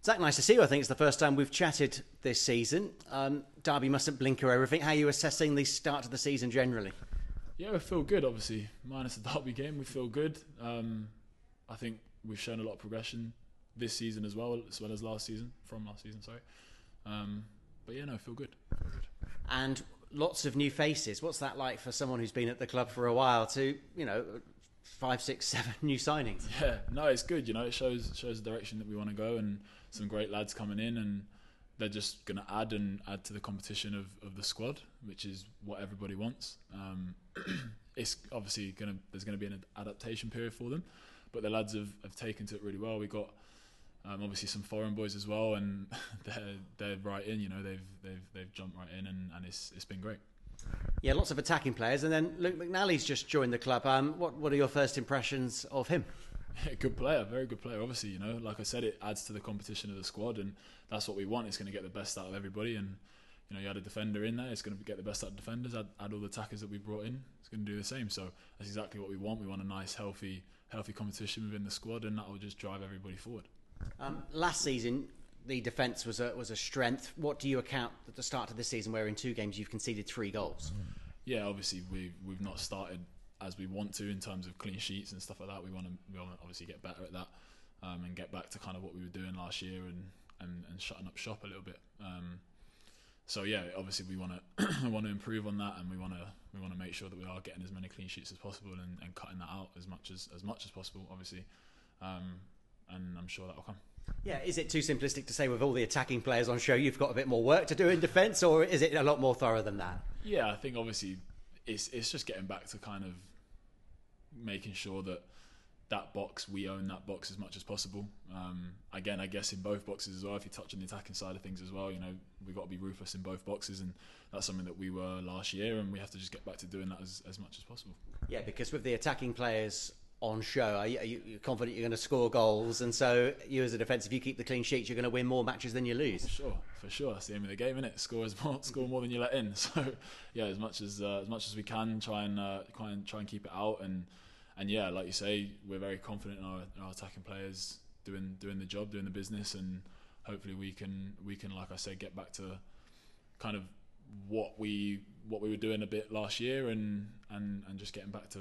Zach, nice to see you. I think it's the first time we've chatted this season. Derby mustn't blinker everything. How are you assessing the start of the season generally? Yeah, we feel good, obviously. Minus the Derby game, we feel good. I think we've shown a lot of progression this season as well as last season, sorry. But yeah, no, feel good. And lots of new faces. What's that like for someone who's been at the club for a while to, 5, 6, 7 new signings? Yeah, no, it's good. It shows the direction that we want to go, and some great lads coming in, and they're just going to add to the competition of the squad, which is what everybody wants. It's obviously there's going to be an adaptation period for them, but the lads have taken to it really well. We got obviously some foreign boys as well, and they're right in. They've jumped right in, and it's been great. Yeah, lots of attacking players, and then Luke McNally's just joined the club. What are your first impressions of him? Yeah, good player, very good player. Obviously, like I said, it adds to the competition of the squad, and that's what we want. It's going to get the best out of everybody, and you had a defender in there. It's going to get the best out of defenders. Add all the attackers that we brought in. It's going to do the same. So that's exactly what we want. We want a nice, healthy competition within the squad, and that will just drive everybody forward. Last season, the defence was a strength. What do you account at the start of this season, where in 2 games you've conceded 3 goals? Yeah, obviously we've not started as we want to in terms of clean sheets and stuff like that. We want to obviously get better at that, and get back to kind of what we were doing last year and shutting up shop a little bit. So yeah, obviously we want to improve on that, and we want to make sure that we are getting as many clean sheets as possible and cutting that out as much as possible, obviously. And I'm sure that will come. Yeah, is it too simplistic to say with all the attacking players on show you've got a bit more work to do in defence, or is it a lot more thorough than that? Yeah, I think obviously it's just getting back to kind of making sure that box, we own that box as much as possible. Again, I guess in both boxes as well, if you touch on the attacking side of things as well, we've got to be ruthless in both boxes, and that's something that we were last year, and we have to just get back to doing that as much as possible. Yeah, because with the attacking players on show, are you confident you're going to score goals? And so you as a defence, if you keep the clean sheets, you're going to win more matches than you lose. For sure. That's the aim of the game, isn't it? Score more than you let in. So yeah, as much as we can, try and keep it out. And yeah, like you say, we're very confident in our attacking players doing the job, doing the business, and hopefully we can, like I said, get back to kind of what we were doing a bit last year, and just getting back to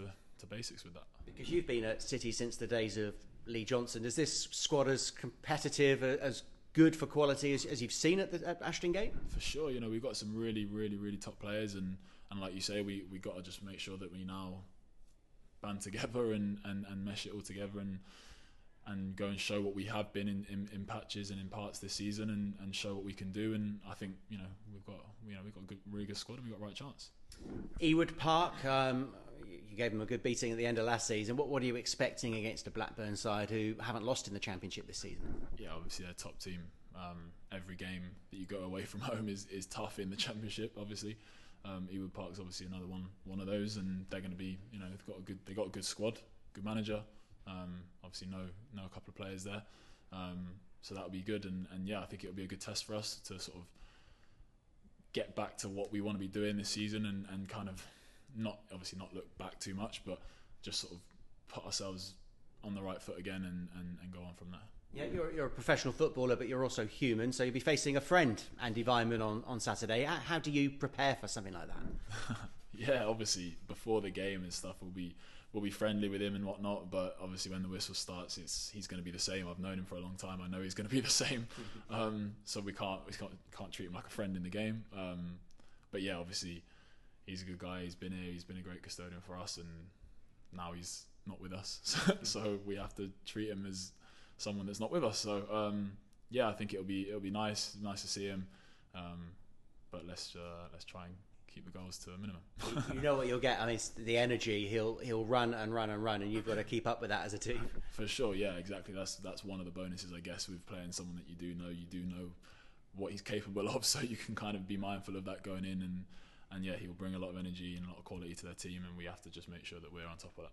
basics with that. Because you've been at City since the days of Lee Johnson. Is this squad as competitive, as good for quality as you've seen at Ashton Gate? For sure, we've got some really, really, really top players, and like you say, we got to just make sure that we now band together and mesh it all together and go and show what we have been in patches and in parts this season, and show what we can do. And I think we've got a really good squad, and we've got a right chance. Ewood Park, you gave them a good beating at the end of last season. What are you expecting against a Blackburn side who haven't lost in the Championship this season? Yeah, obviously they're a top team. Every game that you go away from home is tough in the Championship, obviously. Ewood Park's obviously another one of those, and they're going to be, they've got a good squad, good manager. Obviously know a couple of players there, so that'll be good. And yeah, I think it'll be a good test for us to sort of get back to what we want to be doing this season, and kind of not look back too much, but just sort of put ourselves on the right foot again and go on from there. Yeah, you're a professional footballer, but you're also human, so you'll be facing a friend, Andi Weimann, on Saturday. How do you prepare for something like that? Yeah, obviously before the game and stuff, we'll be friendly with him and whatnot, but obviously when the whistle starts, he's going to be the same. I've known him for a long time. I know he's going to be the same. So we can't treat him like a friend in the game. But yeah, obviously he's a good guy. He's been here. He's been a great custodian for us, and now he's not with us. So we have to treat him as someone that's not with us. So yeah, I think it'll be nice to see him. But let's try and keep the goals to a minimum. You know what you'll get. I mean, it's the energy. He'll run and run and run, and you've got to keep up with that as a team. For sure, yeah, exactly. That's one of the bonuses, I guess, with playing someone that you do know what he's capable of, so you can kind of be mindful of that going in, and yeah, he'll bring a lot of energy and a lot of quality to their team, and we have to just make sure that we're on top of that.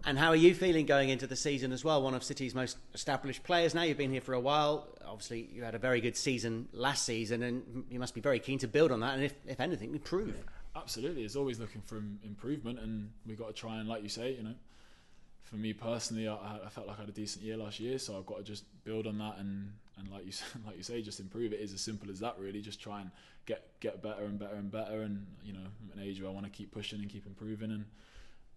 And how are you feeling going into the season as well? One of City's most established players now. You've been here for a while. Obviously, you had a very good season last season, and you must be very keen to build on that, and if anything, improve. Absolutely. It's always looking for improvement, and we've got to try and, like you say, for me personally, I felt like I had a decent year last year, so I've got to just build on that and and like you say, just improve. It is as simple as that, really. Just try and get better and better and better. And I'm at an age where I want to keep pushing and keep improving and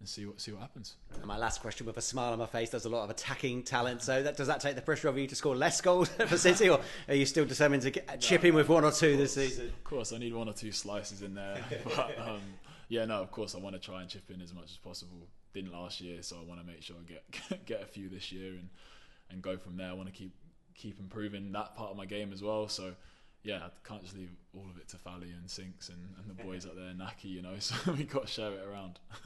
see what happens. And my last question, with a smile on my face, there's a lot of attacking talent. So does that take the pressure off you to score less goals for City, or are you still determined to chip in with 1 or 2 this season? Of course, I need 1 or 2 slices in there. But of course, I want to try and chip in as much as possible. Didn't last year, so I want to make sure I get a few this year and go from there. I want to keep improving that part of my game as well. So I can't just leave all of it to Fally and Sinks and the boys up there, Naki, so we got to share it around.